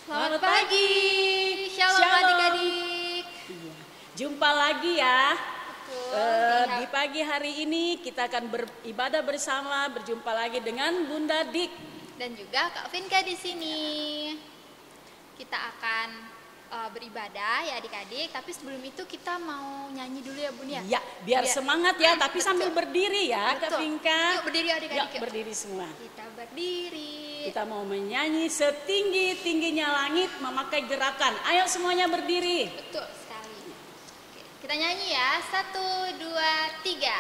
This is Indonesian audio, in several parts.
Selamat pagi, Shalom adik-adik. Iya. Jumpa lagi ya. Betul. Di pagi hari ini kita akan beribadah bersama, berjumpa lagi dengan Bunda Dik. Dan juga Kak Vinka di sini. Kita akan beribadah ya adik-adik. Tapi sebelum itu kita mau nyanyi dulu ya Bun ya. Ya, biar semangat ya, tapi betul. sambil berdiri ya, Kak Betul. Vinka. Yuk berdiri adik-adik. Yuk berdiri semua. Kita berdiri. Kita mau menyanyi setinggi-tingginya langit memakai gerakan. Ayo semuanya berdiri. Betul sekali. Oke, kita nyanyi ya. 1, 2, 3.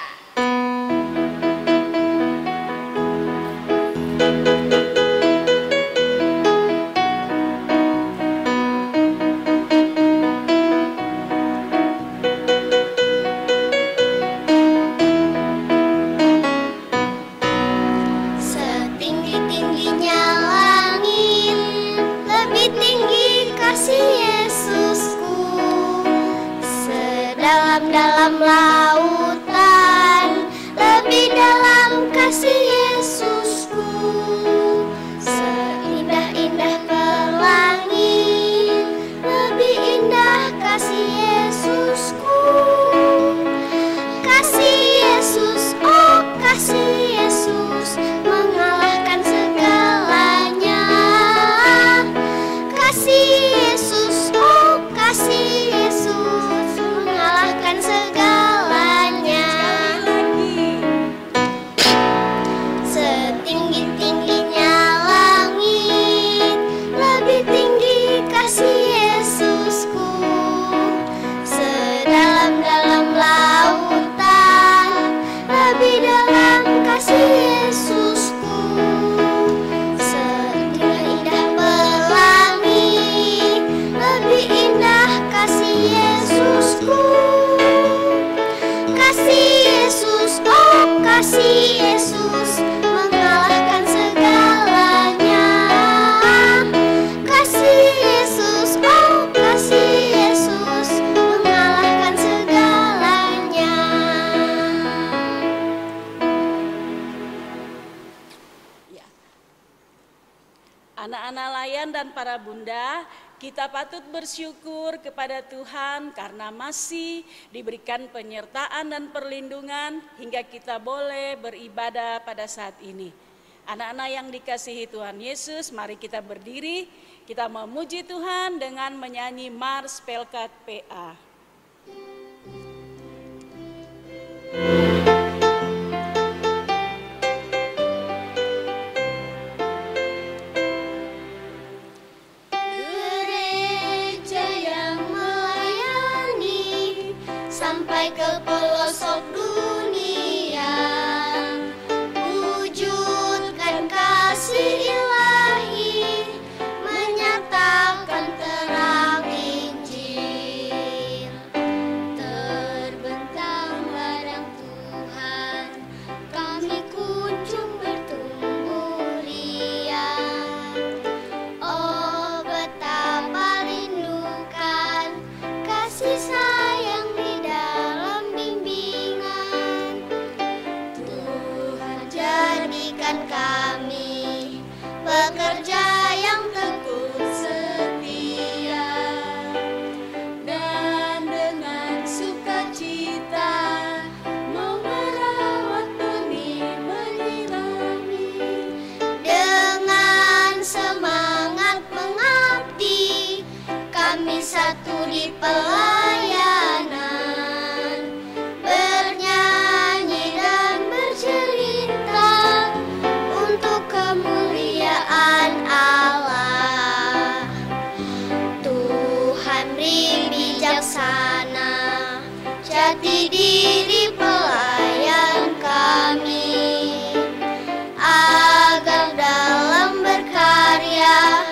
Setinggi-tingginya langit, lebih tinggi kasih Yesusku. Sedalam-dalam lautan, lebih dalam kasih Yesusku. Seindah-indah pelangi, lebih indah kasih Yesusku. Kasih Yesus, oh kasih Yesus, mengalahkan segalanya. Kasih Yesus, oh kasih Yesus, mengalahkan segalanya. Setinggi-tingginya langit, lebih tinggi kasih Yesusku. Sedalam-dalam lautan, lebih dalam kasih Yesusku. Seindah-indah pelangi, lebih indah kasih Yesusku. Kasih Yesus, oh kasih Yesus, mengalahkan segalanya. Kasih Yesus, oh kasih Yesus, mengalahkan segalanya. Ya. Anak-anak layan dan para bunda, kita patut bersyukur kepada Tuhan karena masih diberikan penyertaan dan perlindungan hingga kita boleh beribadah pada saat ini. Anak-anak yang dikasihi Tuhan Yesus, mari kita berdiri, kita memuji Tuhan dengan menyanyi Mars Pelkat PA. Gereja yang melayani sampai ke pelosok dunia, wujudkan kasih ilahi, menyatakan terang Injil. Terbentang ladang Tuhan, kami kunjung bertumbuh liat. Oh betapa rindukan kasih sayang di dalam bimbingan. Tuhan jadikan kami pekerja yang tekun setia, Dan dengan sukacita mau merawat benih menyirami. dengan semangat mengabdi, kami satu di pelayanan, bernyanyi dan bercerita untuk kemuliaan Allah. Tuhan beri bijaksana, jati diri pelayan kami, agar dalam berkarya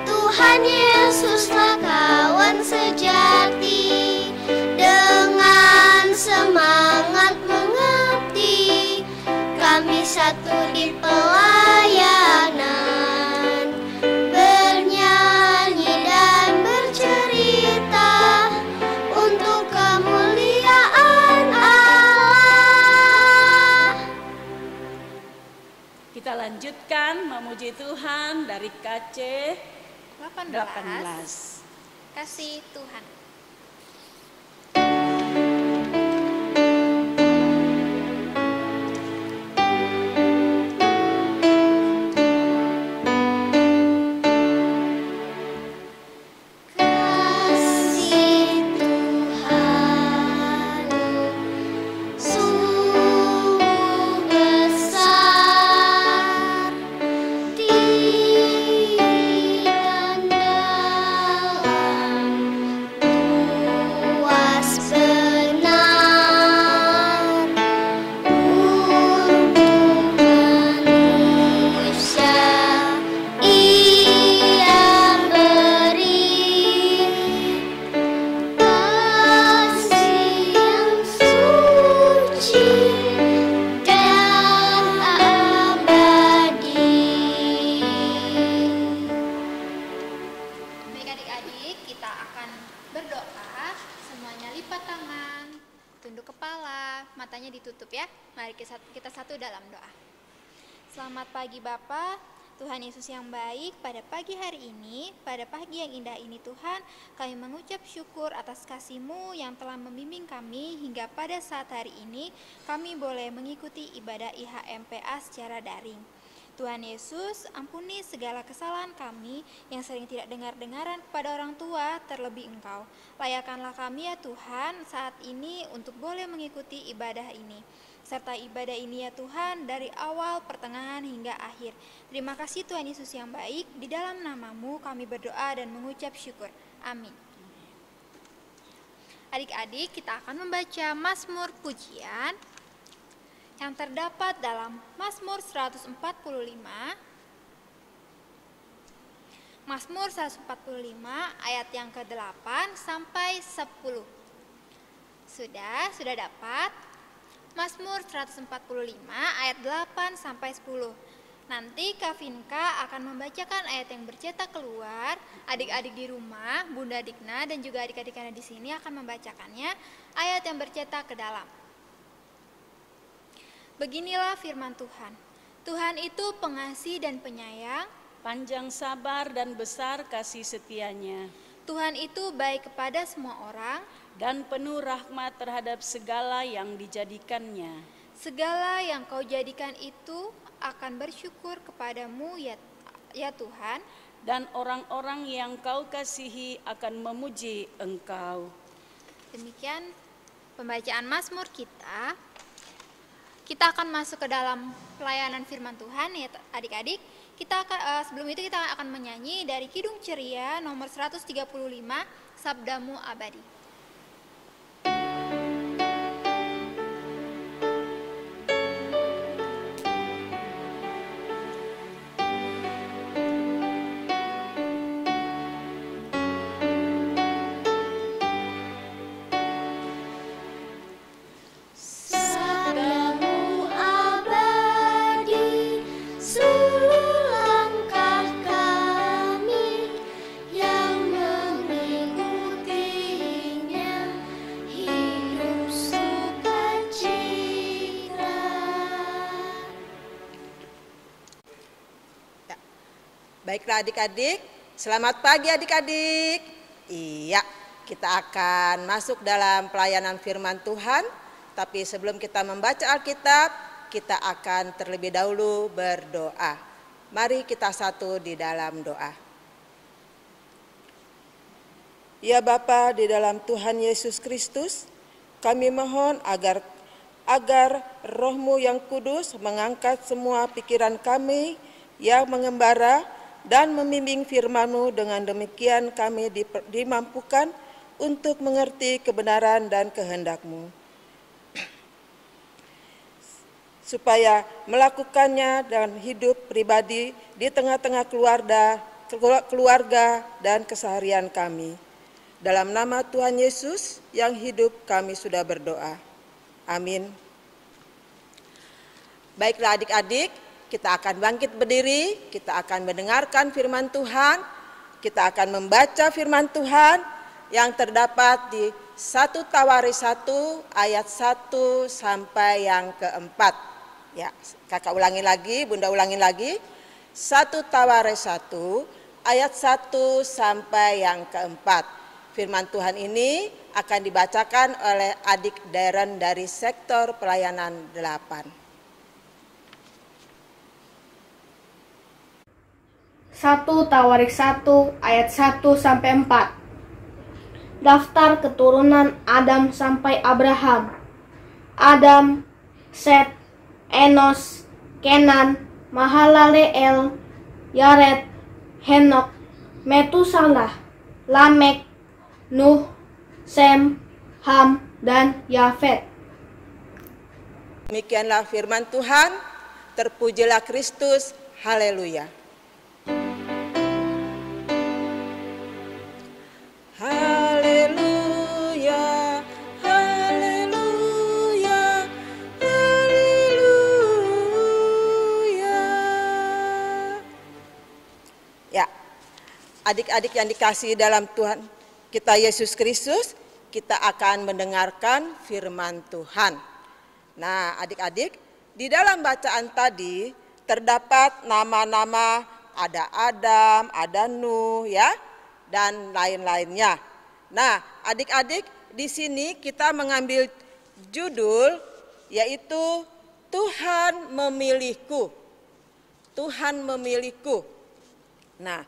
Tuhan Yesuslah kawan sejati. Dengan semangat mengabdi, kami satu di pelayanan, bernyanyi dan bercerita untuk kemuliaan Allah. Kita lanjutkan memuji Tuhan dari KC 18. Kasih Tuhan. Matanya ditutup ya. Mari kita satu dalam doa. Selamat pagi Bapa, Tuhan Yesus yang baik. Pada pagi hari ini, pada pagi yang indah ini Tuhan, kami mengucap syukur atas kasih-Mu yang telah membimbing kami hingga pada saat hari ini kami boleh mengikuti ibadah IHMPA secara daring. Tuhan Yesus, ampuni segala kesalahan kami yang sering tidak dengar-dengaran kepada orang tua, terlebih Engkau. Layakanlah kami ya Tuhan saat ini untuk boleh mengikuti ibadah ini. Serta ibadah ini ya Tuhan dari awal, pertengahan hingga akhir. Terima kasih Tuhan Yesus yang baik, di dalam nama-Mu kami berdoa dan mengucap syukur. Amin. Adik-adik, kita akan membaca Mazmur Pujian yang terdapat dalam Mazmur 145, Mazmur 145 ayat yang ke-8 sampai 10. Sudah dapat? Mazmur 145 ayat 8 sampai 10. Nanti Kak Vinka akan membacakan ayat yang bercetak keluar. Adik-adik di rumah, Bunda Dikna dan juga adik-adik yang ada di sini akan membacakannya ayat yang bercetak ke dalam. Beginilah firman Tuhan. Tuhan itu pengasih dan penyayang, panjang sabar dan besar kasih setianya. Tuhan itu baik kepada semua orang, dan penuh rahmat terhadap segala yang dijadikannya. Segala yang Kau jadikan itu akan bersyukur kepadamu ya Tuhan, dan orang-orang yang Kau kasihi akan memuji Engkau. Demikian pembacaan Mazmur kita. Kita akan masuk ke dalam pelayanan firman Tuhan ya adik-adik. Sebelum itu kita akan menyanyi dari Kidung Ceria nomor 135, Sabdamu Abadi. Baiklah adik-adik, selamat pagi adik-adik. Iya, kita akan masuk dalam pelayanan firman Tuhan. Tapi sebelum kita membaca Alkitab, kita akan terlebih dahulu berdoa. Mari kita satu di dalam doa. Ya Bapa di dalam Tuhan Yesus Kristus, kami mohon agar Roh-Mu yang kudus mengangkat semua pikiran kami yang mengembara dan membimbing firman-Mu. Dengan demikian kami dimampukan untuk mengerti kebenaran dan kehendak-Mu, supaya melakukannya dan hidup pribadi di tengah-tengah keluarga dan keseharian kami. Dalam nama Tuhan Yesus yang hidup kami sudah berdoa. Amin. Baiklah adik-adik, kita akan bangkit berdiri, kita akan mendengarkan firman Tuhan, kita akan membaca firman Tuhan yang terdapat di 1 Tawaris 1 ayat 1 sampai yang keempat. Ya, kakak ulangi lagi, bunda ulangi lagi. 1 Tawaris 1 ayat 1 sampai yang keempat. Firman Tuhan ini akan dibacakan oleh adik Darren dari sektor pelayanan 8. 1 Tawarik 1 ayat 1 sampai 4. Daftar keturunan Adam sampai Abraham. Adam, Set, Enos, Kenan, Mahalaleel, Yared, Henok, Metusalah, Lamek, Nuh, Sem, Ham, dan Yafet. Demikianlah firman Tuhan, terpujilah Kristus, haleluya. Haleluya, haleluya, haleluya. Ya, adik-adik yang dikasihi dalam Tuhan kita Yesus Kristus, kita akan mendengarkan firman Tuhan. Nah, adik-adik, di dalam bacaan tadi terdapat nama-nama, ada Adam, ada Nuh ya, dan lain-lainnya. Nah, adik-adik, di sini kita mengambil judul yaitu Tuhan memilihku. Tuhan memilihku. Nah,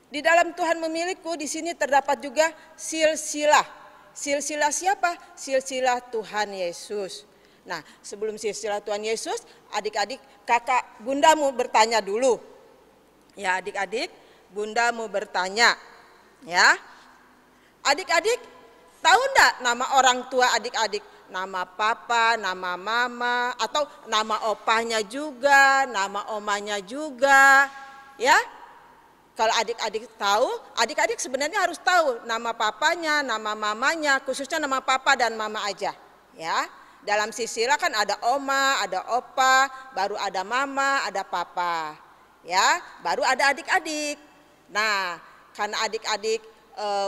di dalam Tuhan memilihku di sini terdapat juga silsilah. Silsilah siapa? Silsilah Tuhan Yesus. Nah, sebelum silsilah Tuhan Yesus, adik-adik, kakak bundamu bertanya dulu. Ya, adik-adik, bundamu bertanya. Ya. Adik-adik, tahu enggak nama orang tua adik-adik? Nama papa, nama mama, atau nama opahnya juga, nama omanya juga. Ya. Kalau adik-adik tahu, adik-adik sebenarnya harus tahu nama papanya, nama mamanya, khususnya nama papa dan mama aja. Ya, dalam silsilah kan ada oma, ada opa, baru ada mama, ada papa. Ya, baru ada adik-adik. Nah, karena adik-adik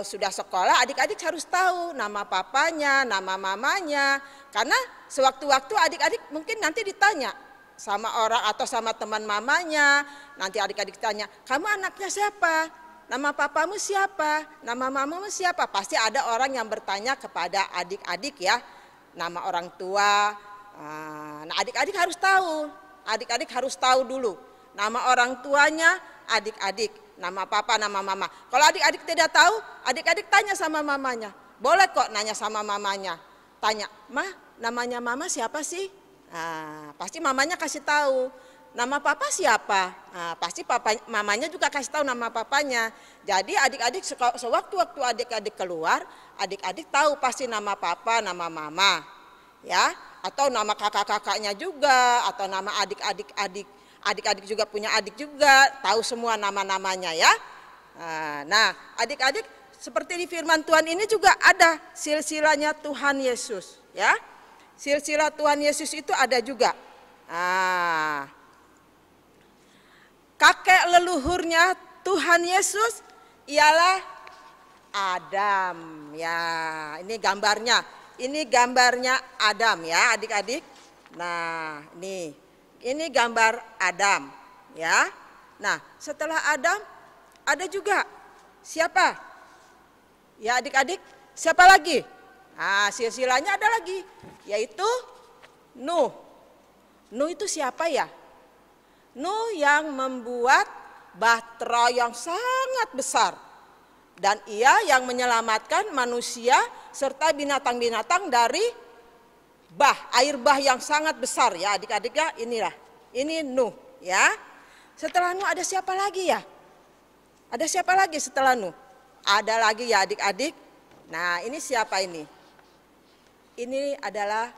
sudah sekolah, adik-adik harus tahu nama papanya, nama mamanya. Karena sewaktu-waktu adik-adik mungkin nanti ditanya sama orang atau sama teman mamanya, nanti adik-adik tanya, kamu anaknya siapa? Nama papamu siapa? Nama mamamu siapa? Pasti ada orang yang bertanya kepada adik-adik ya, nama orang tua. Nah, adik-adik harus tahu, adik-adik harus tahu dulu nama orang tuanya adik-adik, nama papa, nama mama. Kalau adik-adik tidak tahu, adik-adik tanya sama mamanya. Boleh kok nanya sama mamanya. Tanya, "Ma, namanya mama siapa sih?" Nah, pasti mamanya kasih tahu. Nama papa siapa? Nah, pasti mamanya juga kasih tahu nama papanya. Jadi adik-adik sewaktu-waktu adik-adik keluar, adik-adik tahu pasti nama papa, nama mama. Ya, atau nama kakak-kakaknya juga, atau nama adik-adik juga punya adik juga, tahu semua nama-namanya ya. Nah, adik-adik seperti di firman Tuhan ini juga ada silsilahnya Tuhan Yesus ya. Silsilah Tuhan Yesus itu ada juga. Kakek leluhurnya Tuhan Yesus ialah Adam ya. Ini gambarnya. Ini gambarnya Adam ya, adik-adik. Nah, ini gambar Adam ya. Nah, setelah Adam ada juga siapa? Ya, adik-adik, siapa lagi? Nah, silsilahnya ada lagi, yaitu Nuh. Nuh itu siapa ya? Nuh yang membuat bahtera yang sangat besar. Dan ia yang menyelamatkan manusia serta binatang-binatang dari air bah yang sangat besar ya adik-adik ya. Inilah, ini Nuh ya. Setelah Nuh ada siapa lagi ya? Ada siapa lagi setelah Nuh? Ada lagi ya adik-adik. Nah, ini siapa ini? Ini adalah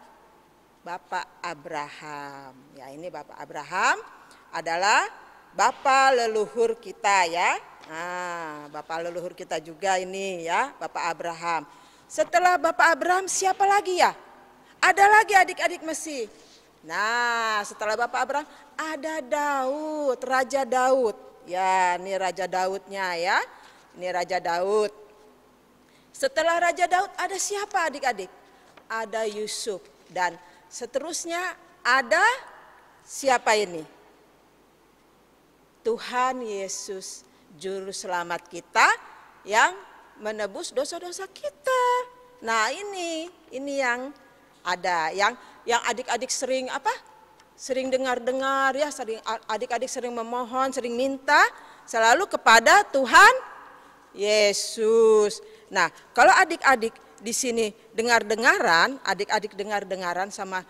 Bapak Abraham. Ya, ini Bapak Abraham adalah Bapak leluhur kita ya. Nah, Bapak leluhur kita juga ini ya, Bapak Abraham. Setelah Bapak Abraham siapa lagi ya? Ada lagi adik-adik mesti. Nah, setelah Bapak Abraham ada Daud, Raja Daud. Ya, ini Raja Daudnya ya. Ini Raja Daud. Setelah Raja Daud ada siapa adik-adik? Ada Yusuf dan seterusnya ada siapa ini? Tuhan Yesus juru selamat kita yang menebus dosa-dosa kita. Nah, ini yang ada, yang adik-adik sering sering dengar-dengar ya, adik-adik sering memohon, sering minta selalu kepada Tuhan Yesus. Nah, kalau adik-adik di sini dengar-dengaran, adik-adik dengar-dengaran sama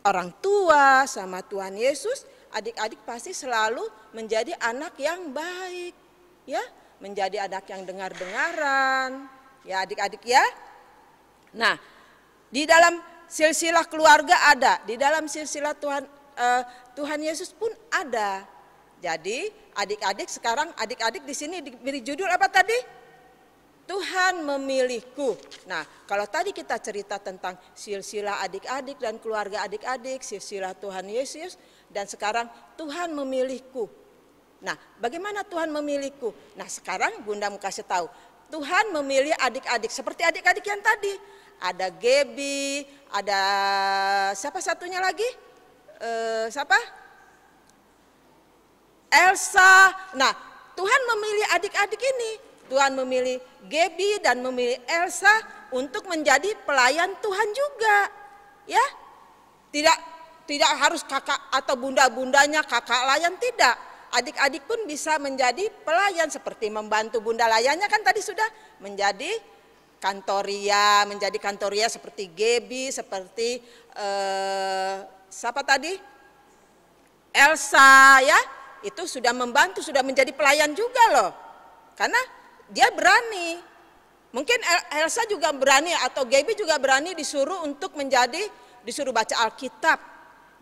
orang tua, sama Tuhan Yesus, adik-adik pasti selalu menjadi anak yang baik, ya, menjadi anak yang dengar-dengaran, ya adik-adik ya. Nah, di dalam silsilah keluarga ada, di dalam silsilah Tuhan Yesus pun ada. Jadi adik-adik sekarang, adik-adik di sini diberi judul apa tadi? Tuhan memilihku. Nah, kalau tadi kita cerita tentang silsilah adik-adik dan keluarga adik-adik, silsilah Tuhan Yesus, dan sekarang Tuhan memilihku. Nah, bagaimana Tuhan memilihku? Nah, sekarang Bunda mau kasih tahu. Tuhan memilih adik-adik seperti adik-adik yang tadi. Ada Gaby, ada siapa satunya lagi? Siapa? Elsa. Nah, Tuhan memilih adik-adik ini. Tuhan memilih Gaby dan memilih Elsa untuk menjadi pelayan Tuhan juga. Ya. Tidak harus kakak atau bunda-bundanya kakak layan, tidak. Adik-adik pun bisa menjadi pelayan seperti membantu bunda layannya kan tadi sudah menjadi kantoria seperti Gaby, seperti siapa tadi? Elsa ya. Itu sudah membantu, sudah menjadi pelayan juga loh. Karena dia berani. Mungkin Elsa juga berani atau Gaby juga berani disuruh untuk disuruh baca Alkitab,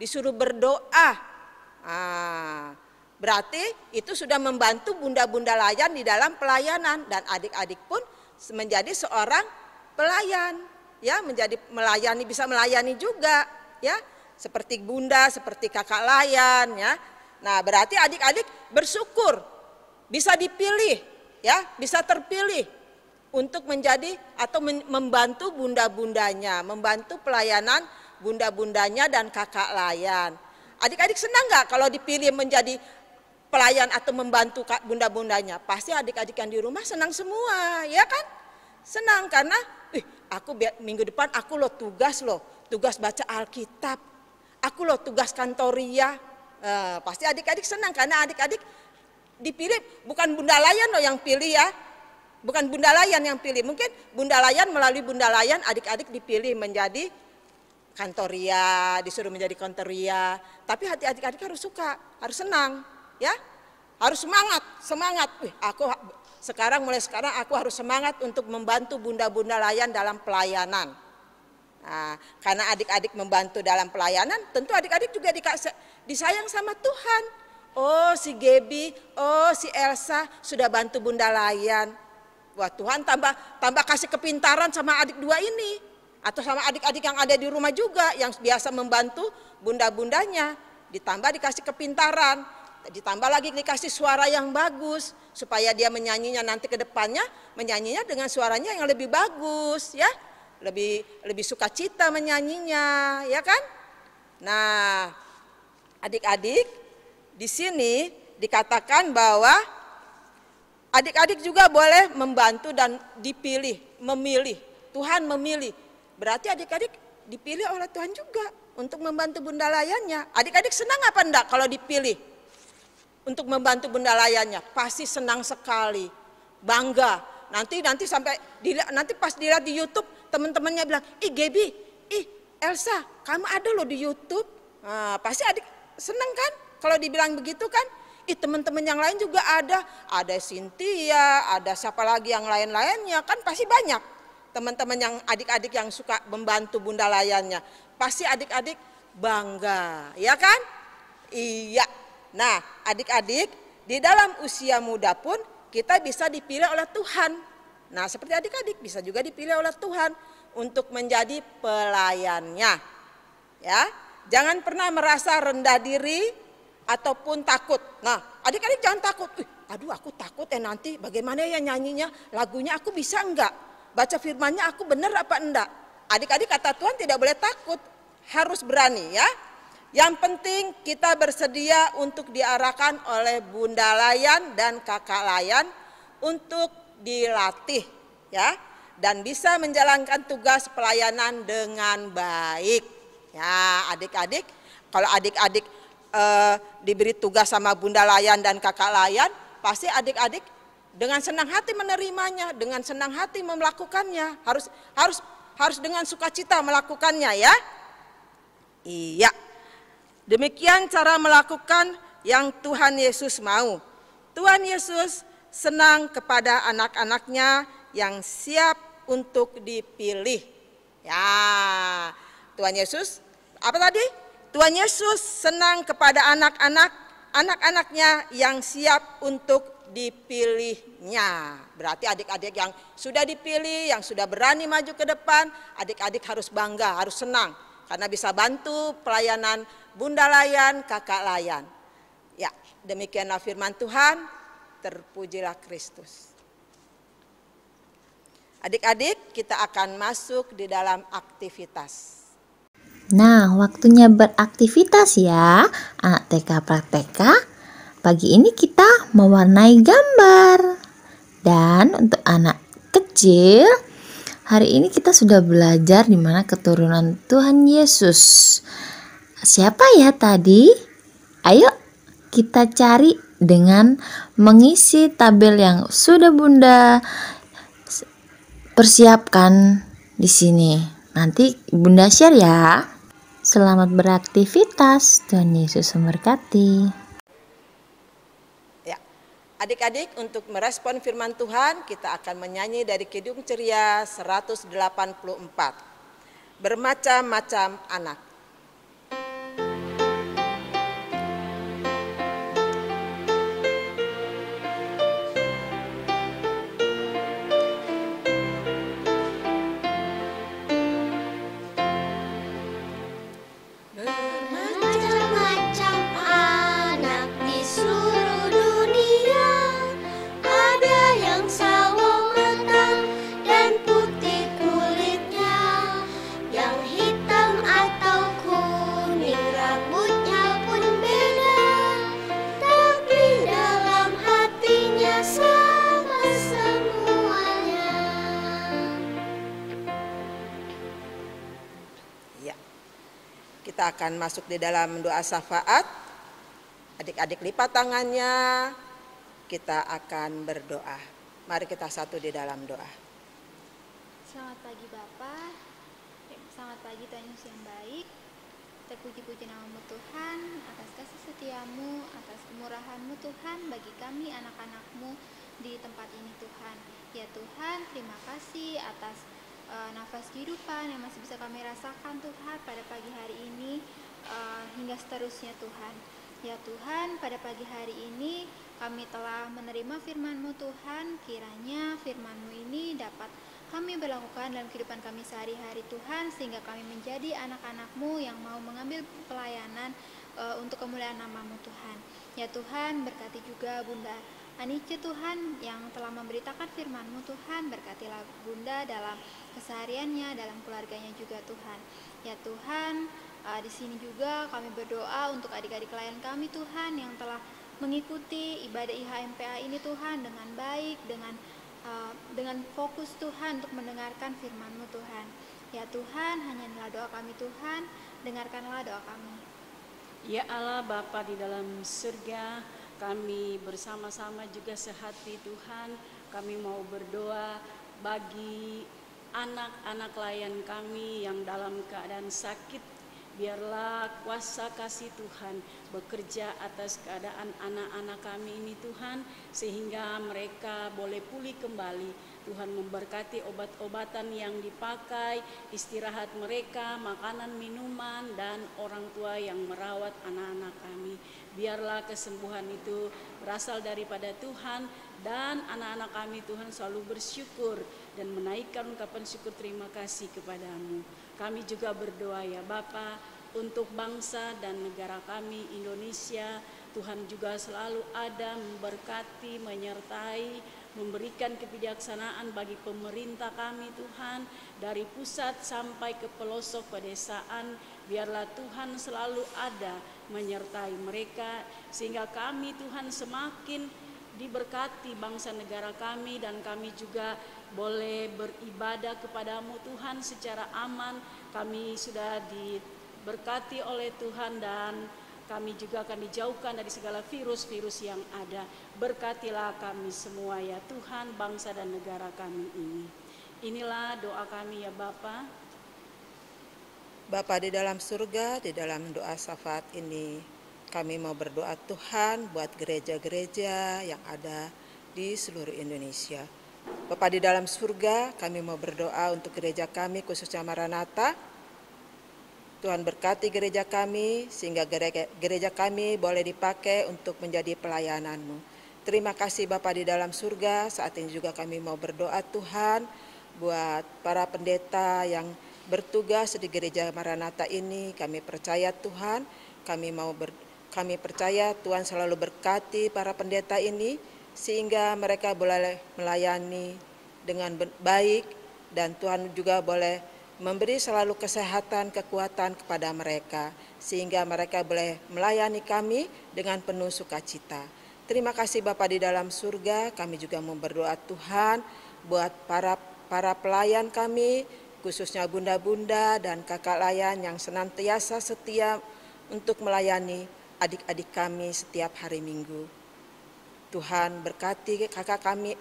disuruh berdoa. Berarti itu sudah membantu bunda-bunda layan di dalam pelayanan, dan adik-adik pun menjadi seorang pelayan, ya, menjadi melayani, bisa melayani juga, ya, seperti bunda, seperti kakak layan, ya. Nah, berarti adik-adik bersyukur bisa dipilih, ya, bisa terpilih untuk menjadi atau membantu bunda-bundanya, membantu pelayanan bunda-bundanya dan kakak layan. Adik-adik senang nggak kalau dipilih menjadi pelayan atau membantu bunda-bundanya? Pasti adik-adik yang di rumah senang semua, ya kan? Senang karena, aku minggu depan aku tugas baca Alkitab, aku tugas kantoria. Pasti adik-adik senang karena adik-adik dipilih, bukan bunda layan yang pilih ya, bukan bunda layan yang pilih. Mungkin bunda layan, melalui bunda layan adik-adik dipilih menjadi kantoria, disuruh menjadi kantoria. Tapi hati adik-adik harus suka, harus senang, ya, harus semangat. Mulai sekarang aku harus semangat untuk membantu bunda-bunda layan dalam pelayanan. Nah, karena adik-adik membantu dalam pelayanan, tentu adik-adik juga disayang sama Tuhan. Oh, si Gaby, oh si Elsa sudah bantu bunda layan. Wah, Tuhan tambah kasih kepintaran sama adik dua ini, atau sama adik-adik yang ada di rumah juga yang biasa membantu bunda-bundanya. Ditambah dikasih kepintaran, ditambah lagi dikasih suara yang bagus supaya dia menyanyinya nanti ke depannya, menyanyinya dengan suaranya yang lebih bagus, ya. Lebih sukacita menyanyinya, ya kan? Nah, adik-adik di sini dikatakan bahwa adik-adik juga boleh membantu dan memilih. Tuhan memilih. Berarti adik-adik dipilih oleh Tuhan juga untuk membantu bunda layannya. Adik-adik senang apa enggak kalau dipilih untuk membantu bunda layannya? Pasti senang sekali, bangga. Nanti pas dilihat di YouTube, teman-temannya bilang, Gaby, Elsa, kamu ada loh di YouTube. Nah, pasti adik senang kan kalau dibilang begitu kan? Teman-teman yang lain juga ada Cynthia, ada siapa lagi yang lain-lainnya, kan pasti banyak teman-teman yang adik-adik yang suka membantu bunda layannya. Pasti adik-adik bangga, ya kan? Iya. Nah, adik-adik di dalam usia muda pun kita bisa dipilih oleh Tuhan. Nah, seperti adik-adik bisa juga dipilih oleh Tuhan untuk menjadi pelayannya. Ya, jangan pernah merasa rendah diri ataupun takut. Nah, adik-adik jangan takut. Aduh, aku takut nanti bagaimana ya nyanyinya, lagunya aku bisa enggak? Baca firmannya aku benar apa enggak? Adik-adik kata Tuhan tidak boleh takut, harus berani ya. Yang penting kita bersedia untuk diarahkan oleh Bunda Layan dan Kakak Layan untuk dilatih ya, dan bisa menjalankan tugas pelayanan dengan baik. Ya, adik-adik, kalau adik-adik diberi tugas sama Bunda Layan dan Kakak Layan, pasti adik-adik dengan senang hati menerimanya, dengan senang hati melakukannya. Harus dengan sukacita melakukannya ya. Iya. Demikian cara melakukan yang Tuhan Yesus mau. Tuhan Yesus senang kepada anak-anaknya yang siap untuk dipilih. Ya, Tuhan Yesus, apa tadi? Tuhan Yesus senang kepada anak-anaknya yang siap untuk dipilihnya. Berarti adik-adik yang sudah dipilih, yang sudah berani maju ke depan, adik-adik harus bangga, harus senang. Karena bisa bantu pelayanan Bunda Layan, Kakak Layan. Ya, demikianlah firman Tuhan, terpujilah Kristus. Adik-adik, kita akan masuk di dalam aktivitas. Nah, waktunya beraktivitas ya, anak TK Praktek. Pagi ini kita mewarnai gambar. Dan untuk anak kecil, hari ini kita sudah belajar di mana keturunan Tuhan Yesus. Siapa ya tadi? Ayo kita cari dengan mengisi tabel yang sudah Bunda persiapkan di sini. Nanti Bunda share ya. Selamat beraktivitas. Tuhan Yesus memberkati. Ya, adik-adik, untuk merespon firman Tuhan, kita akan menyanyi dari Kidung Ceria 184. Bermacam-macam anak. Macam-macam anak di seluruh dunia, ada yang sawo matang dan putih kulitnya, yang hitam atau kuning rambutnya pun beda, tapi dalam hatinya sama semuanya. Ya. Kita akan masuk di dalam doa syafaat. Adik-adik lipat tangannya. Kita akan berdoa. Mari kita satu di dalam doa. Selamat pagi Bapa, selamat pagi Tuhan Yesus yang baik. Terpuji-puji nama-Mu Tuhan, atas kasih setiamu, atas kemurahan-Mu Tuhan bagi kami anak-anak-Mu di tempat ini Tuhan. Ya Tuhan, terima kasih atas nafas kehidupan yang masih bisa kami rasakan Tuhan pada pagi hari ini hingga seterusnya Tuhan. Ya Tuhan, pada pagi hari ini kami telah menerima firman-Mu Tuhan. Kiranya firman-Mu ini dapat kami berlakukan dalam kehidupan kami sehari-hari Tuhan, sehingga kami menjadi anak-anak-Mu yang mau mengambil pelayanan untuk kemuliaan nama-Mu Tuhan. Ya Tuhan, berkati juga Bunda Anice Tuhan yang telah memberitakan firman-Mu Tuhan. Berkatilah Bunda dalam kesehariannya, dalam keluarganya juga Tuhan. Ya Tuhan, di sini juga kami berdoa untuk adik-adik klien kami Tuhan yang telah mengikuti ibadah IHMPA ini Tuhan dengan baik, dengan fokus Tuhan untuk mendengarkan firman-Mu Tuhan. Ya Tuhan, hanya inilah doa kami Tuhan, dengarkanlah doa kami. Ya Allah Bapa di dalam surga, kami bersama-sama juga sehati Tuhan, kami mau berdoa bagi anak-anak klien kami yang dalam keadaan sakit. Biarlah kuasa kasih Tuhan bekerja atas keadaan anak-anak kami ini Tuhan, sehingga mereka boleh pulih kembali. Tuhan memberkati obat-obatan yang dipakai, istirahat mereka, makanan, minuman, dan orang tua yang merawat anak-anak kami. Biarlah kesembuhan itu berasal daripada Tuhan, dan anak-anak kami Tuhan selalu bersyukur dan menaikkan ungkapan syukur terima kasih kepadamu. Kami juga berdoa ya Bapa untuk bangsa dan negara kami Indonesia. Tuhan juga selalu ada memberkati, menyertai, memberikan kebijaksanaan bagi pemerintah kami Tuhan, dari pusat sampai ke pelosok pedesaan, Biarlah Tuhan selalu ada menyertai mereka, sehingga kami Tuhan semakin diberkati bangsa negara kami, dan kami juga boleh beribadah kepadamu Tuhan secara aman. Kami sudah diberkati oleh Tuhan dan kami juga akan dijauhkan dari segala virus-virus yang ada. Berkatilah kami semua ya Tuhan, bangsa dan negara kami ini. Inilah doa kami ya Bapa. Bapa di dalam surga, di dalam doa syafaat ini kami mau berdoa Tuhan buat gereja-gereja yang ada di seluruh Indonesia. Bapa di dalam surga, kami mau berdoa untuk gereja kami khususnya Maranatha. Tuhan berkati gereja kami sehingga gereja kami boleh dipakai untuk menjadi pelayanan-Mu. Terima kasih Bapa di dalam surga. Saat ini juga kami mau berdoa Tuhan buat para pendeta yang bertugas di gereja Maranatha ini. Kami percaya Tuhan, kami percaya Tuhan selalu berkati para pendeta ini sehingga mereka boleh melayani dengan baik, dan Tuhan juga boleh memberi selalu kesehatan, kekuatan kepada mereka sehingga mereka boleh melayani kami dengan penuh sukacita. Terima kasih Bapa di dalam surga. Kami juga mau berdoa Tuhan buat para pelayan kami, khususnya bunda-bunda dan kakak layan yang senantiasa setia untuk melayani adik-adik kami setiap hari Minggu. Tuhan berkati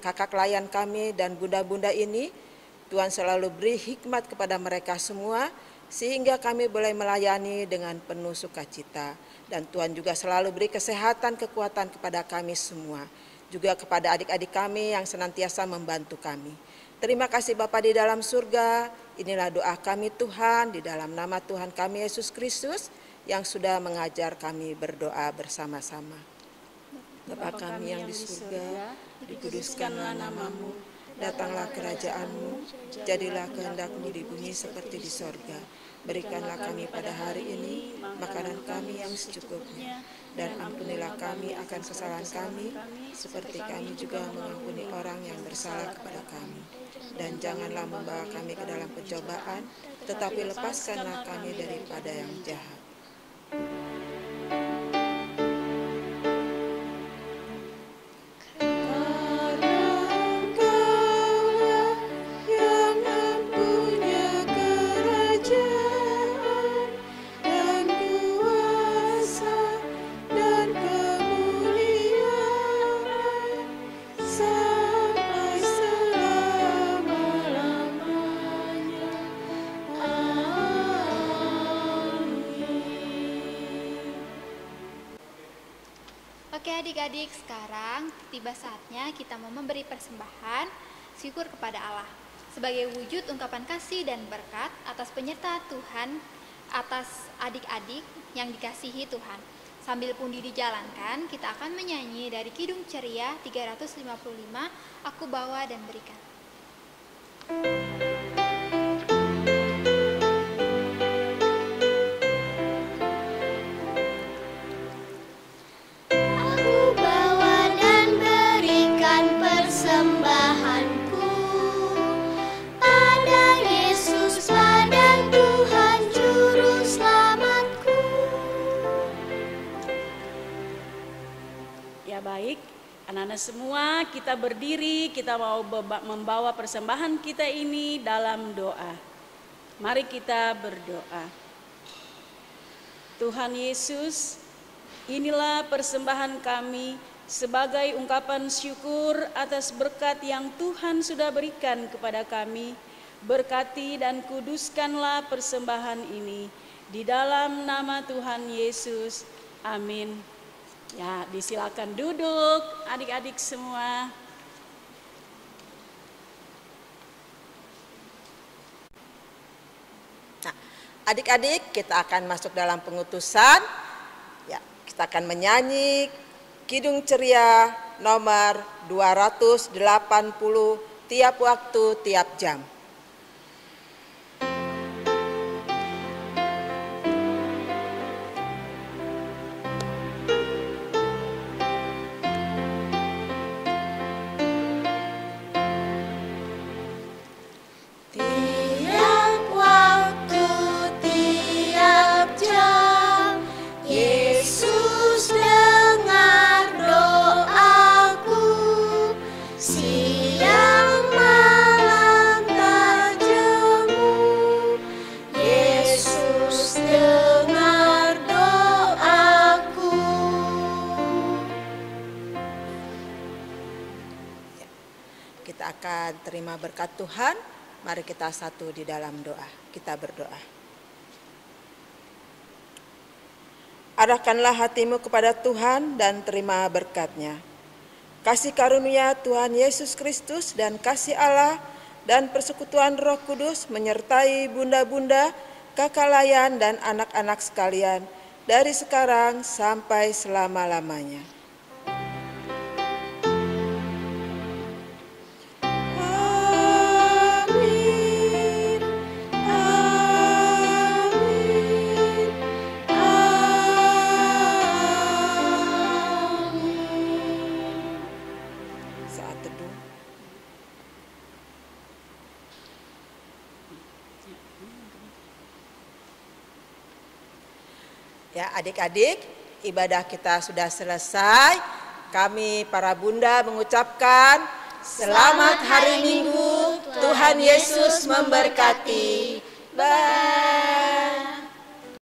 kakak layan kami dan bunda-bunda ini. Tuhan selalu beri hikmat kepada mereka semua sehingga kami boleh melayani dengan penuh sukacita. Dan Tuhan juga selalu beri kesehatan, kekuatan kepada kami semua. Juga kepada adik-adik kami yang senantiasa membantu kami. Terima kasih Bapa di dalam surga. Inilah doa kami Tuhan di dalam nama Tuhan kami Yesus Kristus yang sudah mengajar kami berdoa bersama-sama. Bapa kami yang di surga, dikuduskanlah nama-Mu, datanglah kerajaan-Mu, jadilah kehendak-Mu di bumi seperti di sorga. Berikanlah kami pada hari ini makanan kami yang secukupnya, dan ampunilah kami akan kesalahan kami, seperti kami juga mengampuni orang yang bersalah kepada kami. Dan janganlah membawa kami ke dalam pencobaan, tetapi lepaskanlah kami daripada yang jahat. Oke adik-adik, sekarang tiba saatnya kita mau memberi persembahan syukur kepada Allah sebagai wujud ungkapan kasih dan berkat atas penyertaan Tuhan atas adik-adik yang dikasihi Tuhan. Sambil pundi dijalankan, kita akan menyanyi dari Kidung Ceria 355, Aku Bawa dan Berikan. Persembahanku pada Yesus, pada Tuhan Juru Selamatku. Ya baik, anak-anak semua kita berdiri, kita mau membawa persembahan kita ini dalam doa. Mari kita berdoa. Tuhan Yesus, inilah persembahan kami sebagai ungkapan syukur atas berkat yang Tuhan sudah berikan kepada kami. Berkati dan kuduskanlah persembahan ini di dalam nama Tuhan Yesus. Amin. Ya, disilakan duduk adik-adik semua. Nah, adik-adik, kita akan masuk dalam pengutusan. Ya, kita akan menyanyi Kidung Ceria nomor 280 tiap waktu, tiap jam. Tiap waktu, tiap akan terima berkat Tuhan, mari kita satu di dalam doa. Kita berdoa. Arahkanlah hatimu kepada Tuhan dan terima berkat-Nya. Kasih karunia Tuhan Yesus Kristus dan kasih Allah dan persekutuan Roh Kudus menyertai bunda-bunda, kakak layan dan anak-anak sekalian dari sekarang sampai selama-lamanya. Amin. Amin. Amin. Saat teduh. Ya, adik-adik, ibadah kita sudah selesai. Kami para bunda mengucapkan selamat hari Minggu. Tuhan Yesus memberkati. Bye.